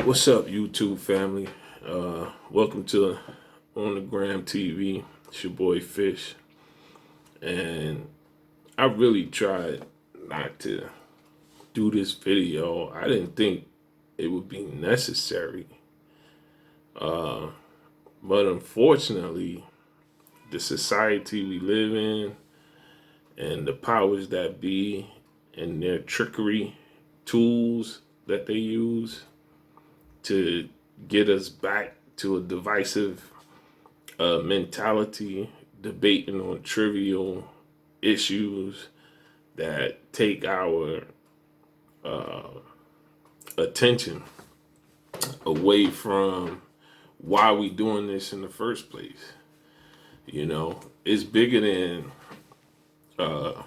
What's up, YouTube family? Welcome to On the Gram TV. It's your boy Fish, and I really tried not to do this video. I didn't think it would be necessary, but unfortunately, the society we live in and the powers that be and their trickery tools that they use to get us back to a divisive mentality, debating on trivial issues that take our attention away from why we doing this in the first place. You know, it's bigger than a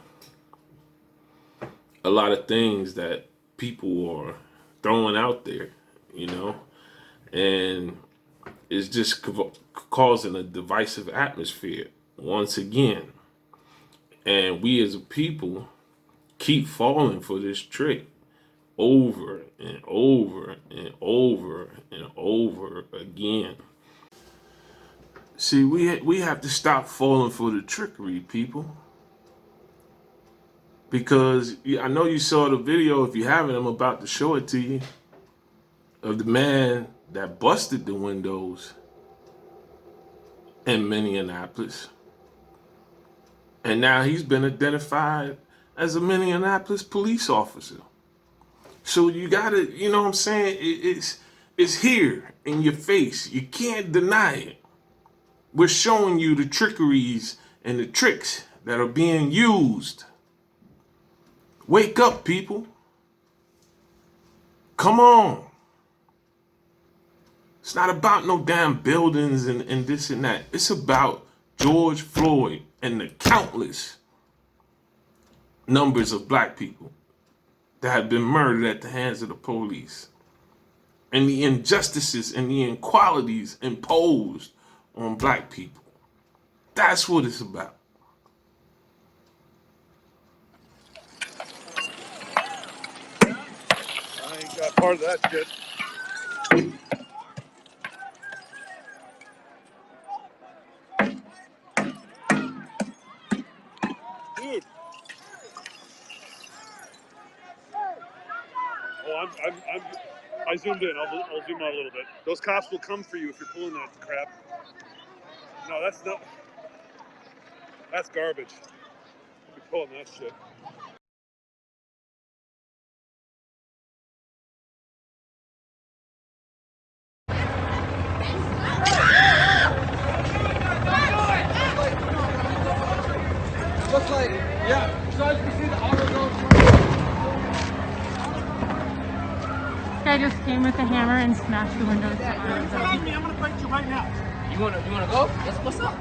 lot of things that people are throwing out there, you know, and it's just causing a divisive atmosphere once again. And we as a people keep falling for this trick over and over and over and over again. See, we have to stop falling for the trickery, people. Because I know you saw the video. If you haven't, I'm about to show it to you, of the man that busted the windows in Minneapolis. And now he's been identified as a Minneapolis police officer. So you gotta, you know what I'm saying? It's here in your face. You can't deny it. We're showing you the trickeries and the tricks that are being used. Wake up, people. Come on. It's not about no damn buildings and this and that. It's about George Floyd and the countless numbers of black people that have been murdered at the hands of the police, and the injustices and the inequalities imposed on black people. That's what it's about. I ain't got part of that shit. Dude. Oh, I zoomed in. I'll zoom out a little bit. Those cops will come for you if you're pulling that crap. No, that's not. That's garbage. You're pulling that shit. Looks like, yeah. So as you see the auto go. Guy just came with a hammer and smashed the windows. Behind me, I'm gonna fight you right now. You wanna go? What's up?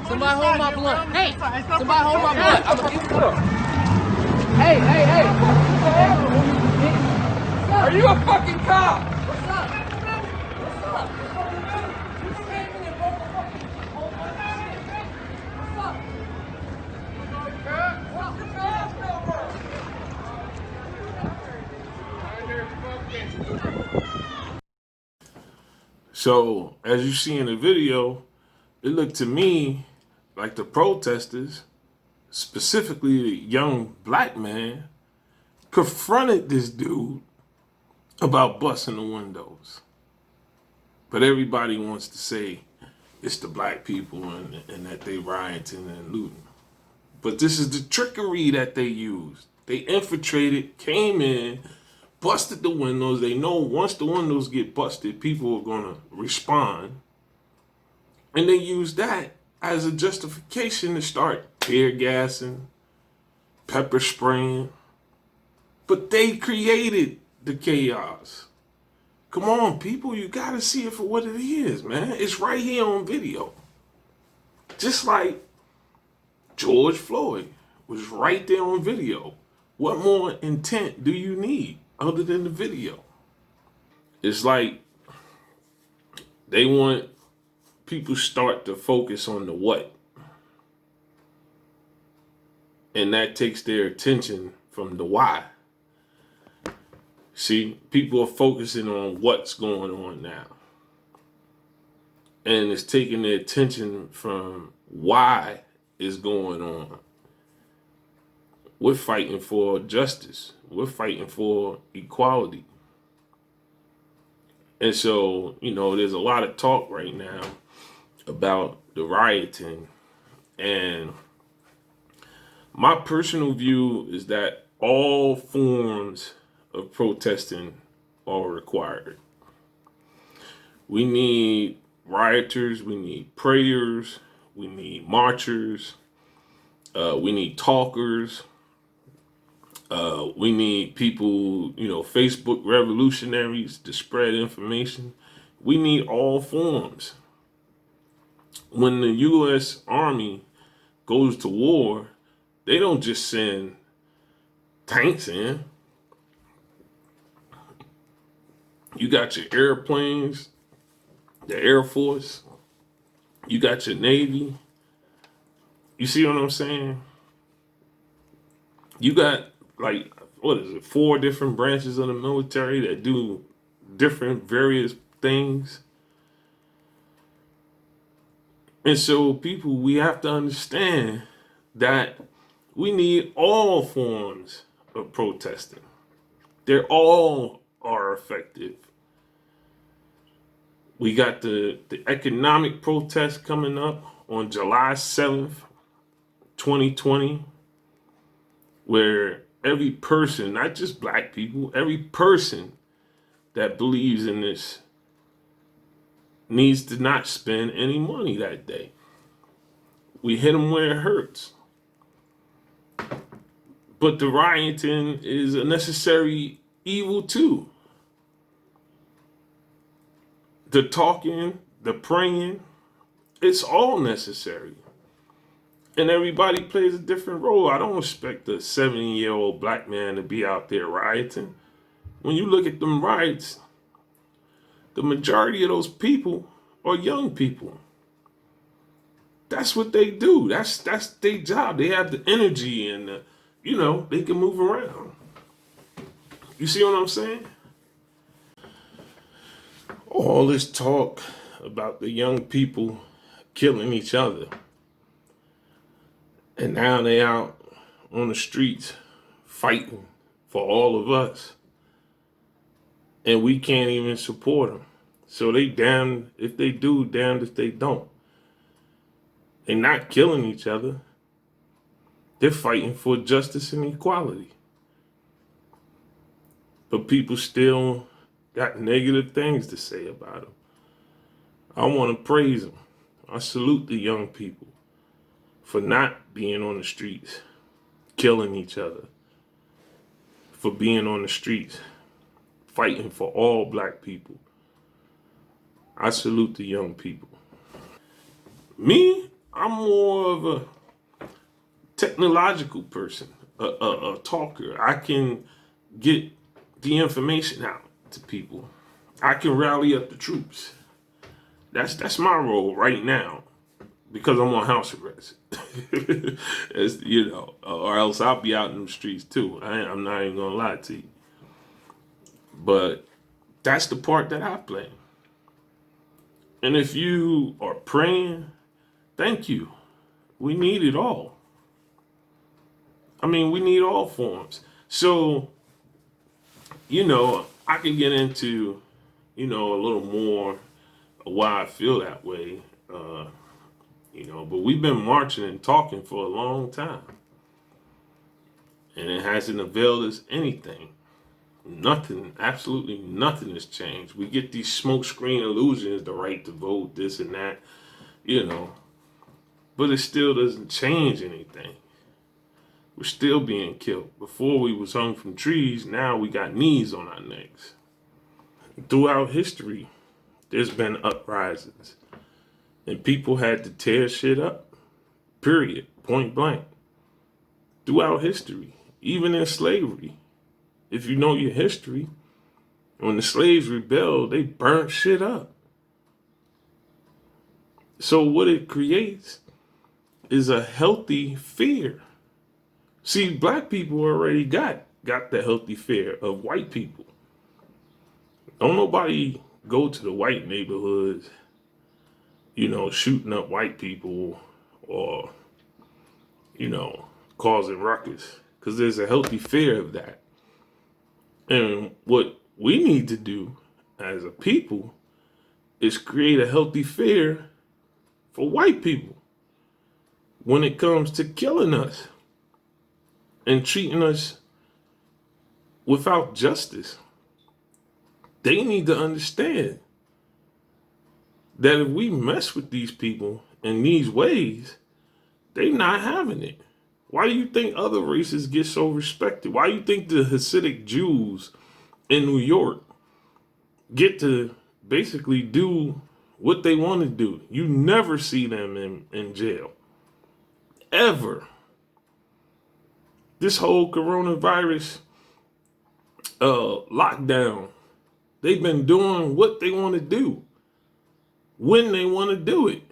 Somebody hold my blunt. Hey! Somebody hold my blunt. I'm gonna give it up. Hey! Are you a fucking cop? What's up? So, as you see in the video, it looked to me like the protesters, specifically the young black man, confronted this dude about busting the windows. But everybody wants to say it's the black people and that they rioting and looting. But this is the trickery that they used. They infiltrated, came in, busted the windows. They know once the windows get busted, people are going to respond. And they use that as a justification to start tear gassing, pepper spraying. But they created the chaos. Come on, people, you got to see it for what it is, man. It's right here on video. Just like George Floyd was right there on video. What more intent do you need other than the video? It's like they want people start to focus on the what. And that takes their attention from the why. See, people are focusing on what's going on now. And it's taking their attention from why it's going on. We're fighting for justice. We're fighting for equality. And so, there's a lot of talk right now about the rioting. And my personal view is that all forms of protesting are required. We need rioters, we need prayers, we need marchers, we need talkers, we need people, Facebook revolutionaries to spread information. We need all forms. When the U.S. Army goes to war, they don't just send tanks in. You got your airplanes, the Air Force, you got your Navy. You see what I'm saying? You got, like, 4 different branches of the military that do different various things. And so, people, we have to understand that we need all forms of protesting. They all are effective. We got the economic protest coming up on July 7th, 2020, where every person, not just black people, every person that believes in this needs to not spend any money that day. We hit them where it hurts. But the rioting is a necessary evil too. The talking, the praying, it's all necessary. And everybody plays a different role. I don't expect a 70-year-old black man to be out there rioting. When you look at them riots, the majority of those people are young people. That's what they do. That's their job. They have the energy and they can move around. You see what I'm saying? All this talk about the young people killing each other. And now they out on the streets fighting for all of us. And we can't even support them. So they damned if they do, damned if they don't. They're not killing each other. They're fighting for justice and equality. But people still got negative things to say about them. I want to praise them. I salute the young people for not being on the streets, killing each other, for being on the streets, fighting for all black people. I salute the young people. Me, I'm more of a technological person, a talker. I can get the information out to people. I can rally up the troops. That's my role right now, because I'm on house arrest. As or else I'll be out in the streets too. I'm not even gonna lie to you. But that's the part that I play. And if you are praying, thank you. We need it all. I mean, we need all forms. So, I can get into, a little more why I feel that way. But we've been marching and talking for a long time. And it hasn't availed us anything. Nothing, absolutely nothing has changed. We get these smokescreen illusions, the right to vote, this and that, but it still doesn't change anything. We're still being killed. Before we was hung from trees, now we got knees on our necks. Throughout history, there's been uprisings. And people had to tear shit up. Period. Point blank. Throughout history. Even in slavery. If you know your history, when the slaves rebelled, they burnt shit up. So what it creates is a healthy fear. See, black people already got the healthy fear of white people. Don't nobody go to the white neighborhoods, shooting up white people or, causing ruckus, because there's a healthy fear of that. And what we need to do as a people is create a healthy fear for white people when it comes to killing us and treating us without justice. They need to understand that if we mess with these people in these ways, they not having it. Why do you think other races get so respected? Why do you think the Hasidic Jews in New York get to basically do what they want to do? You never see them in jail. Ever. This whole coronavirus lockdown, they've been doing what they want to do when they want to do it.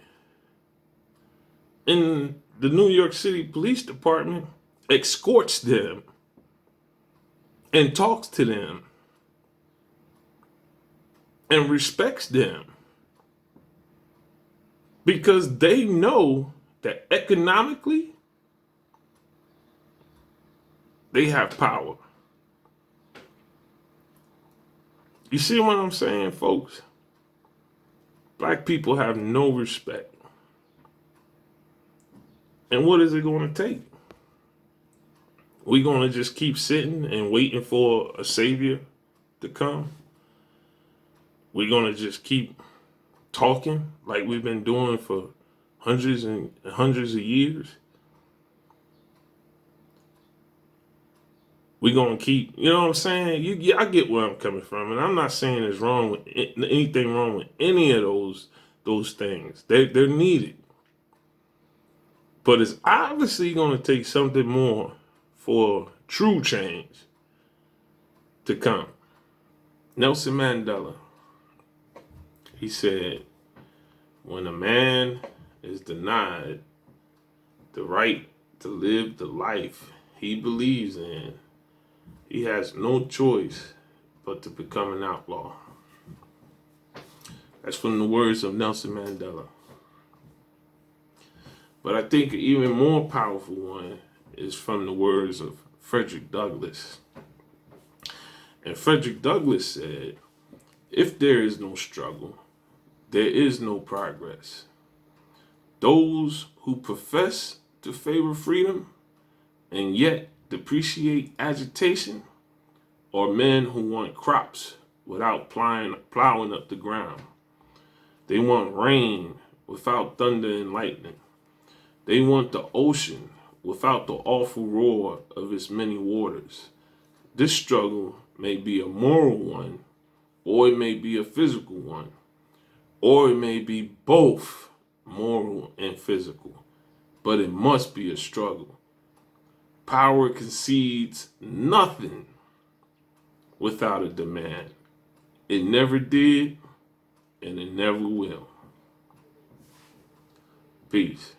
And the New York City Police Department escorts them and talks to them and respects them because they know that economically they have power. You see what I'm saying, folks? Black people have no respect. And what is it going to take? We going to just keep sitting and waiting for a savior to come? We're going to just keep talking like we've been doing for hundreds and hundreds of years? We're going to keep, you know what I'm saying? I get where I'm coming from. And I'm not saying there's anything wrong with any of those things. They're needed. But it's obviously going to take something more for true change to come. Nelson Mandela, he said, when a man is denied the right to live the life he believes in, he has no choice but to become an outlaw. That's from the words of Nelson Mandela. But I think an even more powerful one is from the words of Frederick Douglass. And Frederick Douglass said, if there is no struggle, there is no progress. Those who profess to favor freedom and yet depreciate agitation are men who want crops without plowing up the ground. They want rain without thunder and lightning. They want the ocean without the awful roar of its many waters. This struggle may be a moral one, or it may be a physical one, or it may be both moral and physical, but it must be a struggle. Power concedes nothing without a demand. It never did, and it never will. Peace.